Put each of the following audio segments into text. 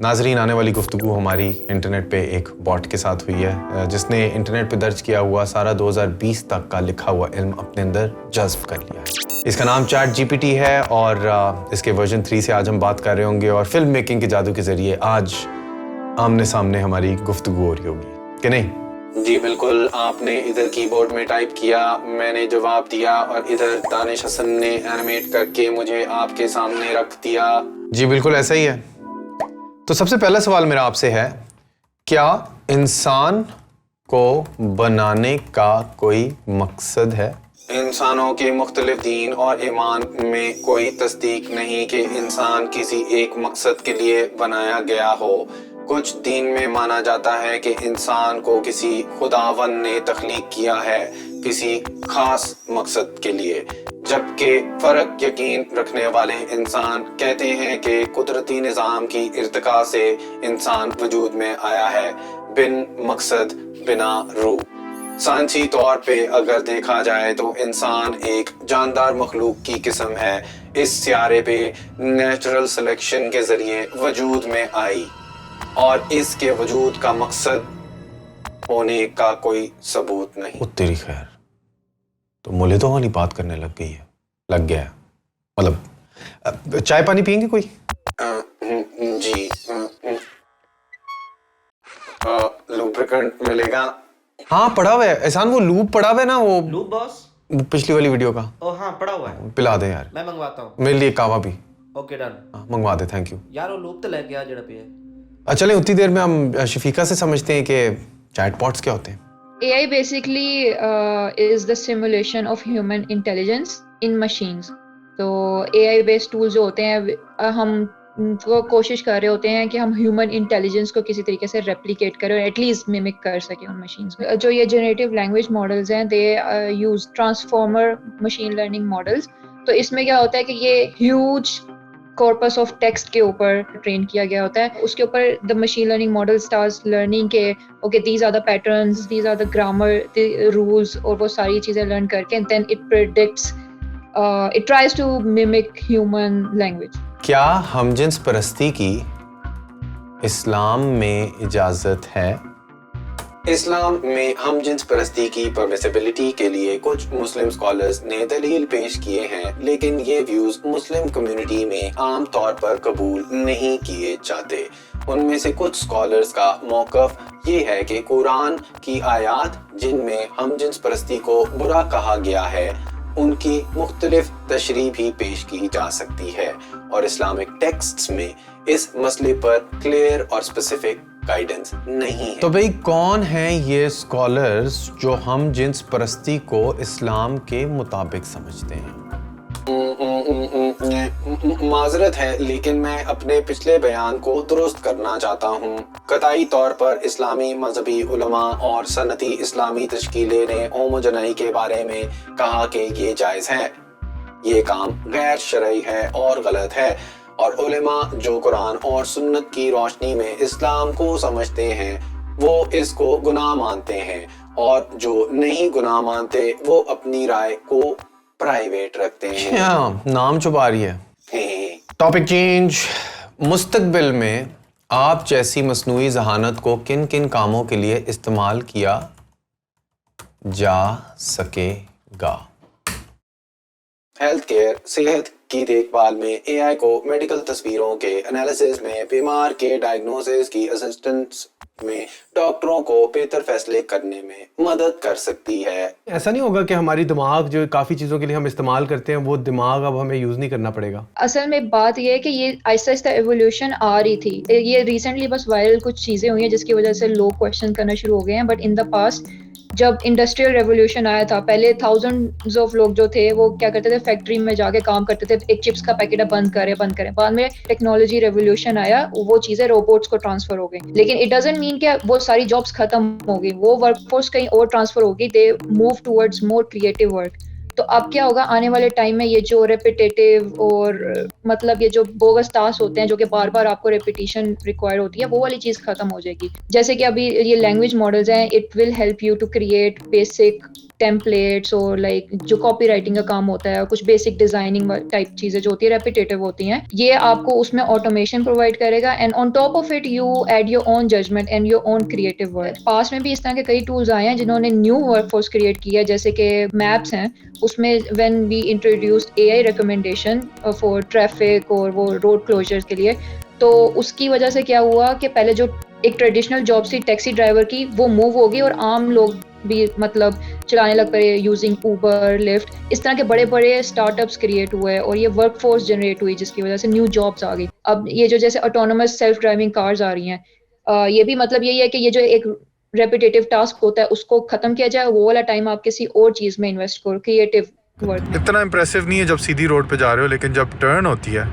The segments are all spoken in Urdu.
ناظرین، آنے والی گفتگو ہماری انٹرنیٹ پہ ایک باٹ کے ساتھ ہوئی ہے جس نے انٹرنیٹ پہ درج کیا ہوا سارا 2020 تک کا لکھا ہوا علم اپنے اندر جذب کر لیا ہے۔ اس کا نام چیٹ جی پی ٹی ہے اور اس کے ورژن 3 سے آج ہم بات کر رہے ہوں گے اور فلم میکنگ کے جادو کے ذریعے آج آمنے سامنے ہماری گفتگو ہو رہی ہوگی کہ نہیں؟ جی بالکل، آپ نے ادھر کی بورڈ میں ٹائپ کیا، میں نے جواب دیا اور ادھر دانش حسن نے اینیمیٹ کر کے مجھے آپ کے سامنے رکھ دیا۔ جی بالکل ایسا ہی ہے۔ تو سب سے پہلا سوال میرا آپ سے ہے، کیا انسان کو بنانے کا کوئی مقصد ہے؟ انسانوں کے مختلف دین اور ایمان میں کوئی تصدیق نہیں کہ انسان کسی ایک مقصد کے لیے بنایا گیا ہو۔ کچھ دین میں مانا جاتا ہے کہ انسان کو کسی خداوند نے تخلیق کیا ہے کسی خاص مقصد کے لیے، جبکہ فرق یقین رکھنے والے انسان کہتے ہیں کہ قدرتی نظام کی ارتقاء سے انسان وجود میں آیا ہے، بن مقصد بنا روح۔ سائنسی طور پہ اگر دیکھا جائے تو انسان ایک جاندار مخلوق کی قسم ہے، اس سیارے پہ نیچرل سلیکشن کے ذریعے وجود میں آئی اور اس کے وجود کا مقصد ہونے کا کوئی ثبوت نہیں۔ تیری خیر، تو مولدوں والی بات کرنے لگ گئی ہے، لگ گیا ہے مطلب۔ چائے پانی پئیں گے کوئی؟ جی لوبریکنٹ ملے گا؟ ہاں پڑا ہوا ہے احسان، وہ لوپ پڑا ہوا ہے نا، وہ لوپ باس پچھلی والی ویڈیو کا۔ ہاں پڑا ہوا ہے، پلا دے یار، میں منگواتا ہوں۔ میرے لیے کعوہ بھی اوکے ڈن، منگوا دے، تھینک یو یار وہ لوپ تو لے کے آ جڑا پہ ہے۔ چلیں اتنی دیر میں ہم شفیقہ سے سمجھتے ہیں کہ چیٹ باٹس کیا ہوتے ہیں۔ AI basically is the simulation of human intelligence in machines. تو AI based tools جو ہوتے ہیں ہم کو کوشش کر رہے ہوتے ہیں کہ ہم ہیومن انٹیلیجنس کو کسی طریقے سے ریپلیکیٹ کریں اور ایٹ لیسٹ میمک کر سکیں ان مشینز میں۔ جو یہ جنریٹیو لینگویج ماڈلز ہیں they use transformer machine learning models. تو اس میں کیا ہوتا ہے کہ یہ ہیوج کارپس آف ٹیکسٹ کے اوپر ٹرین کیا گیا ہوتا ہے، اس کے اوپر the machine learning model starts learning کے okay these are the patterns, these are the grammar rules, اور وہ ساری چیزیں لرن کر کے then it predicts it tries to mimic human language. کیا ہم جنس پرستی کی اسلام میں اجازت ہے؟ اسلام میں ہم جنس پرستی کی پرمیسیبلٹی کے لیے کچھ مسلم اسکالرز نے دلیل پیش کیے ہیں، لیکن یہ ویوز مسلم کمیونٹی میں عام طور پر قبول نہیں کیے جاتے۔ ان میں سے کچھ اسکالرز کا موقف یہ ہے کہ قرآن کی آیات جن میں ہم جنس پرستی کو برا کہا گیا ہے ان کی مختلف تشریح بھی پیش کی جا سکتی ہے، اور اسلامک ٹیکسٹس میں اس مسئلے پر کلیئر اور اسپیسیفک گائیڈنس نہیں ہے۔ تو بھئی کون ہیں یہ اسکالرز جو ہم جنس پرستی کو اسلام کے مطابق سمجھتے ہیں؟ معذرت ہے لیکن میں اپنے پچھلے بیان کو درست کرنا چاہتا ہوں۔ قطعی طور پر اسلامی مذہبی علماء اور سنتی اسلامی تشکیلیں نے ہوموجنائی کے بارے میں کہا کہ یہ جائز ہے، یہ کام غیر شرعی ہے اور غلط ہے، اور علماء جو قرآن اور سنت کی روشنی میں اسلام کو سمجھتے ہیں وہ اس کو گناہ مانتے ہیں، اور جو نہیں گناہ مانتے وہ اپنی رائے کو پرائیویٹ رکھتے ہیں۔ نام چھپا رہی ہے۔ Topic change. مستقبل میں آپ جیسی مصنوعی ذہانت کو کن کن کاموں کے لیے استعمال کیا جا سکے گا؟ ہیلتھ کیئر، صحت کی دیکھ بھال میں اے آئی کو میڈیکل تصویروں کے انالیسس میں، بیمار کے ڈائگنوسس کی اسسٹنس میں، ڈاکٹروں کو بہتر فیصلے کرنے میں مدد کر سکتی ہے۔ ایسا نہیں ہوگا کہ ہماری دماغ جو کافی چیزوں کے لیے ہم استعمال کرتے ہیں وہ دماغ اب ہمیں یوز نہیں کرنا پڑے گا؟ اصل میں بات یہ ہے کہ یہ آہستہ آہستہ ایولیوشن آ رہی تھی، یہ ریسنٹلی بس وائرل کچھ چیزیں ہوئی ہیں جس کی وجہ سے لوگ کویشچن کرنا شروع ہو گئے ہیں، بٹ ان دا پاسٹ جب انڈسٹریل ریولیوشن آیا تھا پہلے تھاؤزنڈز آف لوگ جو تھے وہ کیا کرتے تھے، فیکٹری میں جا کے کام کرتے تھے، ایک چپس کا پیکٹ ہے بند کریں، بعد میں ٹیکنالوجی ریولیوشن آیا، وہ چیزیں روبوٹس کو ٹرانسفر ہو گئی، لیکن اٹ ڈزنٹ مین کہ وہ ساری جابس ختم ہو گئی، وہ ورک فورس کہیں اور ٹرانسفر ہو گئی، they move towards more creative work. تو اب کیا ہوگا آنے والے ٹائم میں یہ جو ریپیٹیٹیو اور مطلب یہ جو بوگس ٹاسک ہوتے ہیں جو کہ بار بار آپ کو ریپیٹیشن ریکوائر ہوتی ہے وہ والی چیز ختم ہو جائے گی. جیسے کہ ابھی یہ لینگویج ماڈلز ہیں, it will help you to create basic templates اور لائک جو کاپی رائٹنگ کا کام ہوتا ہے اور کچھ بیسک ڈیزائننگ ٹائپ چیزیں جو ہوتی ہے ریپیٹیٹیو ہوتی ہیں, یہ آپ کو اس میں آٹومیشن پرووائڈ کرے گا. And on top of it you add your own judgement and your own creative work. پاس میں بھی اس طرح کے کئی ٹولز آئے ہیں جنہوں نے نیو ورک فورس کریٹ کی ہے, جیسے کہ میپس ہیں, اس میں when we introduced A I recommendation for traffic اور وہ روڈ کلوجر کے لیے, تو اس کی وجہ سے کیا ہوا کہ پہلے جو ایک ٹریڈیشنل جاب تھی ٹیکسی ڈرائیور کی وہ موو ہوگی اور عام لوگ بھی مطلب چلانے لگ پڑے یوزنگ اوبر, لفٹ, اس طرح کے بڑے بڑے اسٹارٹ اپس کریٹ ہوئے اور یہ ورک فورس جنریٹ ہوئی جس کی وجہ سے نیو جابس آ گئی. اب یہ جو جیسے آٹونومس سیلف ڈرائیونگ کارز آ رہی ہیں, یہ بھی مطلب یہی ہے کہ یہ جو ایک ریپیٹیٹیو ٹاسک ہوتا ہے اس کو ختم کیا جائے, وہ والا ٹائم آپ کسی اور چیز میں انویسٹ کرو, کریٹو ورک. اتنا امپریسو نہیں ہے جب سیدھی روڈ پہ جا رہے ہو, لیکن جب ٹرن ہوتی ہے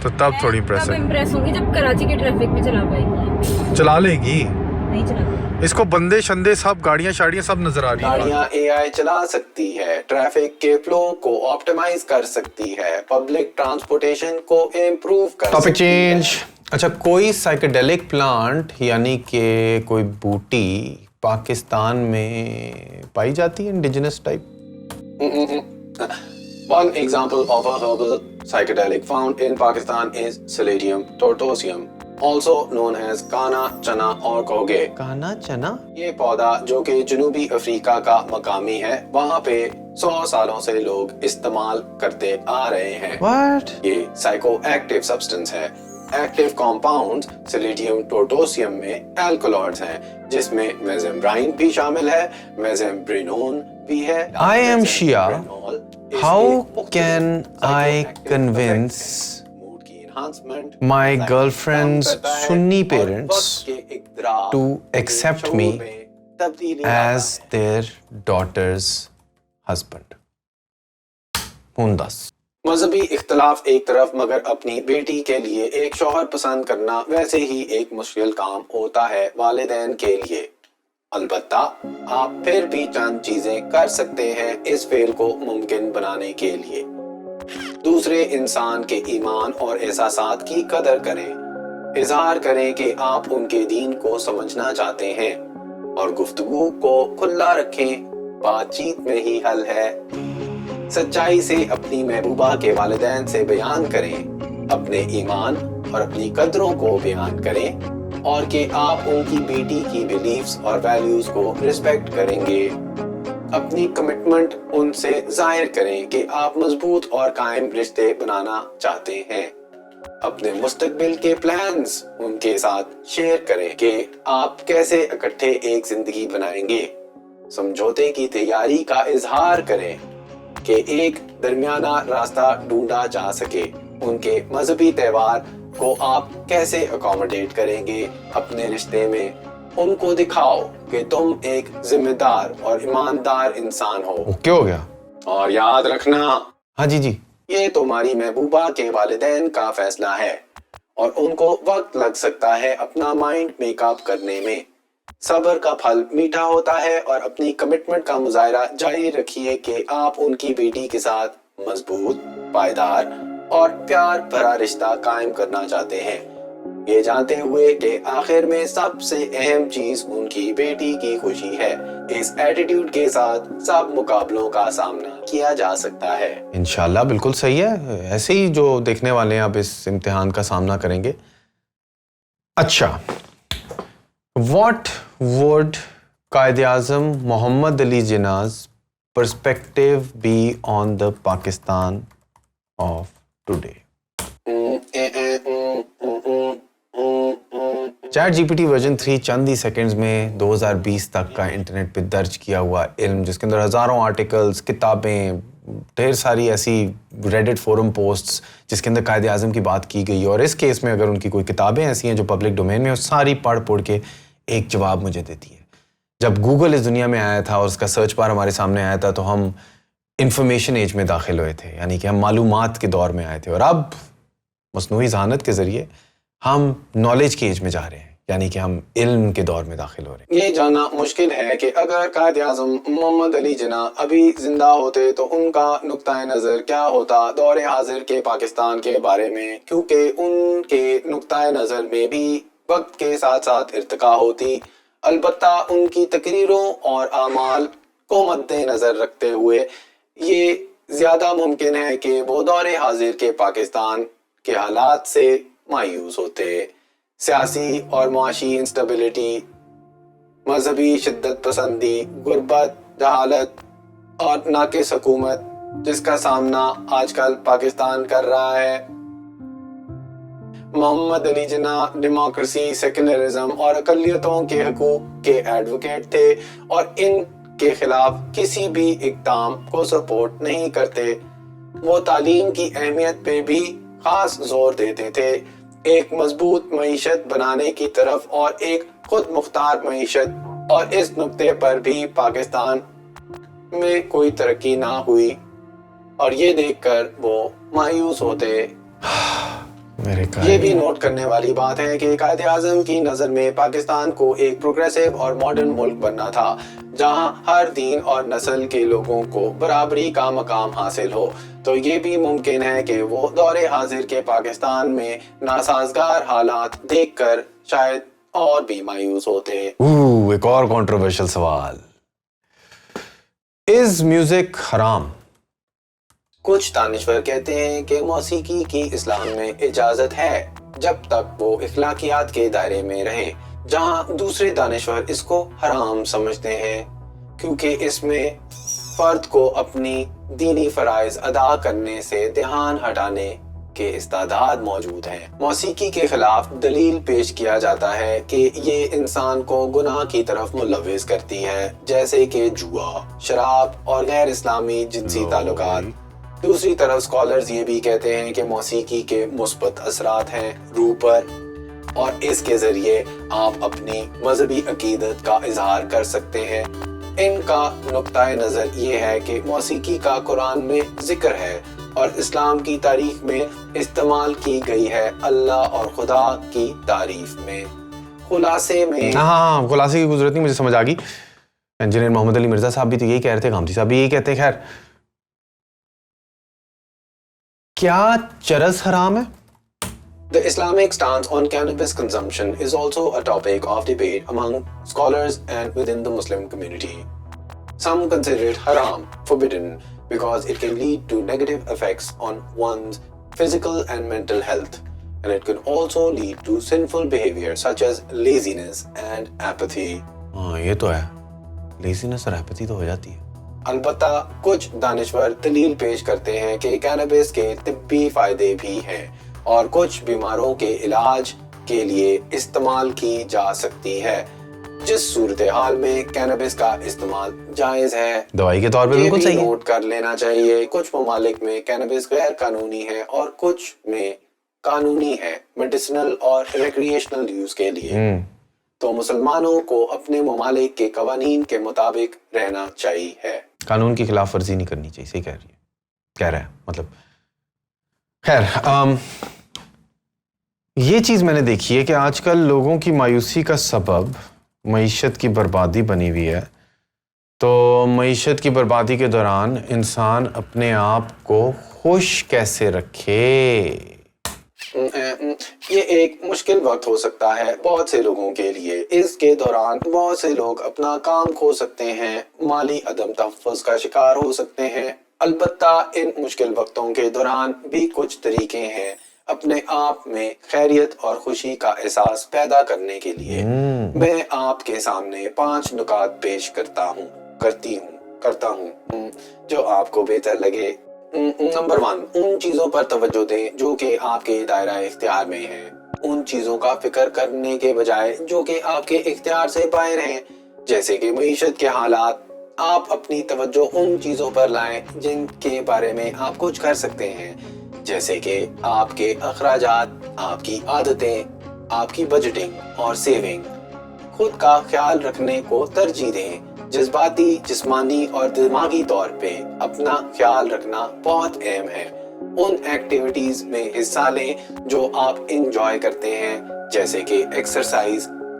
تو تب تھوڑی تب امپریس ہوں گی جب کراچی کے ٹریفک میں چلا پائے گی. چلا لے گی, نہیں چلا اس کو بندے شندے سب گاڑیاں شاڑیاں سب نظر آ رہی ہیں. گاڑیاں اے آئی چلا سکتی ہے, ٹریفک کے فلو کو آپٹیمائز کر سکتی ہے, پبلک ٹرانسپورٹیشن کو امپروو کر سکتی ہے. Topic change. اچھا, کوئی سائیکیڈیلک پلانٹ یعنی کہ کوئی بوٹی پاکستان میں پائی جاتی ہے indigenous type? One example of a herbal psychedelic found in Pakistan is Pseudotium tortoisum, also known as کانا چنا اور کوگے. کانا چنا یہ پودا جو کہ جنوبی افریقہ کا مقامی ہے, وہاں پہ 100 سالوں سے لوگ استعمال کرتے آ رہے ہیں. What? یہ سائیکو ایکٹیو سبسٹنس ہے. ایکٹیو کمپاؤنڈ سلیڈیم ٹورٹوسیم میں الکالوئڈز ہیں جس میں میزمبرائن بھی شامل ہے, میزمبرینون بھی ہے. I am Shia. How can I convince my girlfriend's Sunni parents to accept me as their daughter's husband? ہندس. مذہبی اختلاف ایک طرف, مگر اپنی بیٹی کے لیے ایک شوہر پسند کرنا ویسے ہی ایک مشکل کام ہوتا ہے والدین کے لیے. البتہ آپ پھر بھی چند چیزیں کر سکتے ہیں اس فعل کو ممکن بنانے کے لیے. دوسرے انسان کے ایمان اور احساسات کی قدر کریں, اظہار کریں کہ آپ ان کے دین کو سمجھنا چاہتے ہیں, اور گفتگو کو کھلا رکھیں, بات چیت میں ہی حل ہے. سچائی سے اپنی محبوبہ کے والدین سے بیان کریں, اپنے ایمان اور اپنی قدروں کو بیان کریں, اور کہ آپ ان کی بیٹی کی بیلیفز اور ویلیوز کو ریسپیکٹ کریں گے. اپنی کمٹمنٹ ان سے ظاہر کریں کہ آپ مضبوط اور قائم رشتے بنانا چاہتے ہیں. اپنے مستقبل کے پلانز ان کے ساتھ شیئر کریں کہ آپ کیسے اکٹھے ایک زندگی بنائیں گے. سمجھوتے کی تیاری کا اظہار کریں کہ ایک درمیانہ راستہ ڈھونڈا جا سکے. ان کے مذہبی تہوار کو آپ کیسے اکوموڈیٹ کریں گے اپنے رشتے میں. ان کو دکھاؤ کہ تم ایک ذمہ دار اور ایماندار انسان ہو. کیا ہو گیا؟ اور یاد رکھنا, ہاں جی یہ تمہاری محبوبہ کے والدین کا فیصلہ ہے اور ان کو وقت لگ سکتا ہے اپنا مائنڈ میک اپ کرنے میں. صبر کا پھل میٹھا ہوتا ہے, اور اپنی کمٹمنٹ کا مظاہرہ جاری رکھیے کہ آپ ان کی بیٹی کے ساتھ مضبوط, پائیدار اور پیار بھرا رشتہ قائم کرنا چاہتے ہیں, یہ جانتے ہوئے کہ آخر میں سب سے اہم چیز ان کی بیٹی کی خوشی ہے. اس ایٹیٹیوڈ کے ساتھ سب مقابلوں کا سامنا کیا جا سکتا ہے. انشاءاللہ بالکل صحیح ہے, ایسے ہی جو دیکھنے والے ہیں اب اس امتحان کا سامنا کریں گے. اچھا, What would Quaid Azam Muhammad Ali Jinnah's perspective be on the Pakistan of today? ChatGPT version 3 چند ہی سیکنڈز میں 2020 تک کا انٹرنیٹ پہ درج کیا ہوا علم, جس کے اندر ہزاروں آرٹیکلز, کتابیں, ڈھیر ساری ایسی ریڈٹ فورم پوسٹس جس کے اندر قائد اعظم کی بات کی گئی, اور اس کیس میں اگر ان کی کوئی کتابیں ایسی ہیں جو پبلک ڈومین میں, وہ ساری پڑھ کے ایک جواب مجھے دیتی ہے. جب گوگل اس دنیا میں آیا تھا اور اس کا سرچ بار ہمارے سامنے آیا تھا تو ہم انفارمیشن ایج میں داخل ہوئے تھے, یعنی کہ ہم معلومات کے دور میں آئے تھے, اور اب مصنوعی ذہانت کے ذریعے ہم نالج کے ایج میں جا رہے ہیں, یعنی کہ ہم علم کے دور میں داخل ہو رہے ہیں۔ یہ جاننا مشکل ہے کہ اگر قائد اعظم محمد علی جناح ابھی زندہ ہوتے تو ان کا نقطۂ نظر کیا ہوتا دور حاضر کے پاکستان کے بارے میں، کیونکہ ان کے نقطۂ نظر میں بھی وقت کے ساتھ ساتھ ارتقا ہوتی۔ البتہ ان کی تقریروں اور اعمال کو مد نظر رکھتے ہوئے یہ زیادہ ممکن ہے کہ وہ دور حاضر کے پاکستان کے حالات سے مایوس ہوتے۔ سیاسی اور معاشی انسٹیبلٹی، مذہبی شدت پسندی، غربت، جہالت اور ناقص حکومت جس کا سامنا آج کل پاکستان کر رہا ہے۔ محمد علی جناح ڈیموکریسی، سیکولرزم اور اقلیتوں کے حقوق کے ایڈوکیٹ تھے اور ان کے خلاف کسی بھی اقدام کو سپورٹ نہیں کرتے۔ وہ تعلیم کی اہمیت پہ بھی خاص زور دیتے تھے، ایک مضبوط معیشت بنانے کی طرف اور ایک خود مختار معیشت، اور اس نقطے پر بھی پاکستان میں کوئی ترقی نہ ہوئی اور یہ دیکھ کر وہ مایوس ہوتے۔ یہ بھی نوٹ کرنے والی بات ہے کہ قائد اعظم کی نظر میں پاکستان کو ایک پروگریسو اور ماڈرن ملک بننا تھا جہاں ہر دین اور نسل کے لوگوں کو برابری کا مقام حاصل ہو۔ تو یہ بھی ممکن ہے کہ وہ دور حاضر کے پاکستان میں ناسازگار حالات دیکھ کر شاید اور بھی مایوس ہوتے۔ ایک اور کنٹروورشل سوال، از میوزک حرام؟ کچھ دانشور کہتے ہیں کہ موسیقی کی اسلام میں اجازت ہے جب تک وہ اخلاقیات کے دائرے میں رہے، جہاں دوسرے دانشور اس کو حرام سمجھتے ہیں کیونکہ اس میں فرد کو اپنی دینی فرائض ادا کرنے سے دھیان ہٹانے کے استعداد موجود ہیں۔ موسیقی کے خلاف دلیل پیش کیا جاتا ہے کہ یہ انسان کو گناہ کی طرف ملوث کرتی ہے، جیسے کہ جوا، شراب اور غیر اسلامی جنسی تعلقات۔ دوسری طرف اسکالرز یہ بھی کہتے ہیں کہ موسیقی کے مثبت اثرات ہیں روح پر، اور اس کے ذریعے آپ اپنی مذہبی عقیدت کا اظہار کر سکتے ہیں۔ ان کا نقطۂ نظر یہ ہے کہ موسیقی کا قرآن میں ذکر ہے اور اسلام کی تاریخ میں استعمال کی گئی ہے اللہ اور خدا کی تعریف میں۔ خلاصے میں خلاصے کی ضرورت نہیں، مجھے سمجھ آ گئی۔ انجینئر محمد علی مرزا صاحب بھی تو یہی کہہ رہے تھے، غامدی صاحب بھی یہی کہتے ہیں۔ خیر، کیا چرس حرام ہے؟ The Islamic stance on cannabis consumption is also a topic of debate among scholars and within the Muslim community. Some consider it haram, forbidden, because it can lead to negative effects on one's physical and mental health, and it can also lead to sinful behavior such as laziness and apathy. یہ تو ہے، لیزینس اور apathy تو ہو جاتی ہے۔ البتہ کچھ دانشور دلیل پیش کرتے ہیں کہ کینابس کے طبی فائدے بھی ہیں اور کچھ بیماروں کے علاج کے لیے استعمال کی جا سکتی ہے، جس صورتحال میں کینابس کا استعمال جائز ہے۔ دوائی کے طور پہ بالکل صحیح ہے۔ نوٹ کر لینا چاہیے کچھ ممالک میں کینابس غیر قانونی ہے اور کچھ میں قانونی ہے، میڈیسنل اور ریکریشنل یوز کے لیے۔ تو مسلمانوں کو اپنے ممالک کے قوانین کے مطابق رہنا چاہیے، قانون کی خلاف ورزی نہیں کرنی چاہیے۔ صحیح کہہ رہا ہے مطلب۔ خیر، یہ چیز میں نے دیکھی ہے کہ آج کل لوگوں کی مایوسی کا سبب معیشت کی بربادی بنی ہوئی ہے۔ تو معیشت کی بربادی کے دوران انسان اپنے آپ کو خوش کیسے رکھے؟ یہ ایک مشکل وقت ہو سکتا ہے بہت سے لوگوں کے لیے۔ اس کے دوران بہت سے لوگ اپنا کام کھو سکتے ہیں، مالی عدم تحفظ کا شکار ہو سکتے ہیں۔ البتہ ان مشکل وقتوں کے دوران بھی کچھ طریقے ہیں اپنے آپ میں خیریت اور خوشی کا احساس پیدا کرنے کے لیے۔ میں آپ کے سامنے 5 نکات پیش کرتا ہوں جو آپ کو بہتر لگے۔ نمبر 1، ان چیزوں پر توجہ دیں جو کہ آپ کے دائرہ اختیار میں ہیں۔ ان چیزوں کا فکر کرنے کے بجائے جو کہ آپ کے اختیار سے باہر ہیں، جیسے کہ معیشت کے حالات۔ آپ اپنی توجہ ان چیزوں پر لائیں جن کے بارے میں آپ کچھ کر سکتے ہیں، جیسے کہ آپ کے اخراجات، آپ کی عادتیں، آپ کی بجٹنگ اور سیونگ۔ خود کا خیال رکھنے کو ترجیح دیں۔ جذباتی، جسمانی اور دماغی طور پہ اپنا خیال رکھنا بہت اہم ہے۔ ان ایکٹیویٹیز میں حصہ لیں جو آپ انجوائے کرتے ہیں، جیسے کہ ایکسرسائز،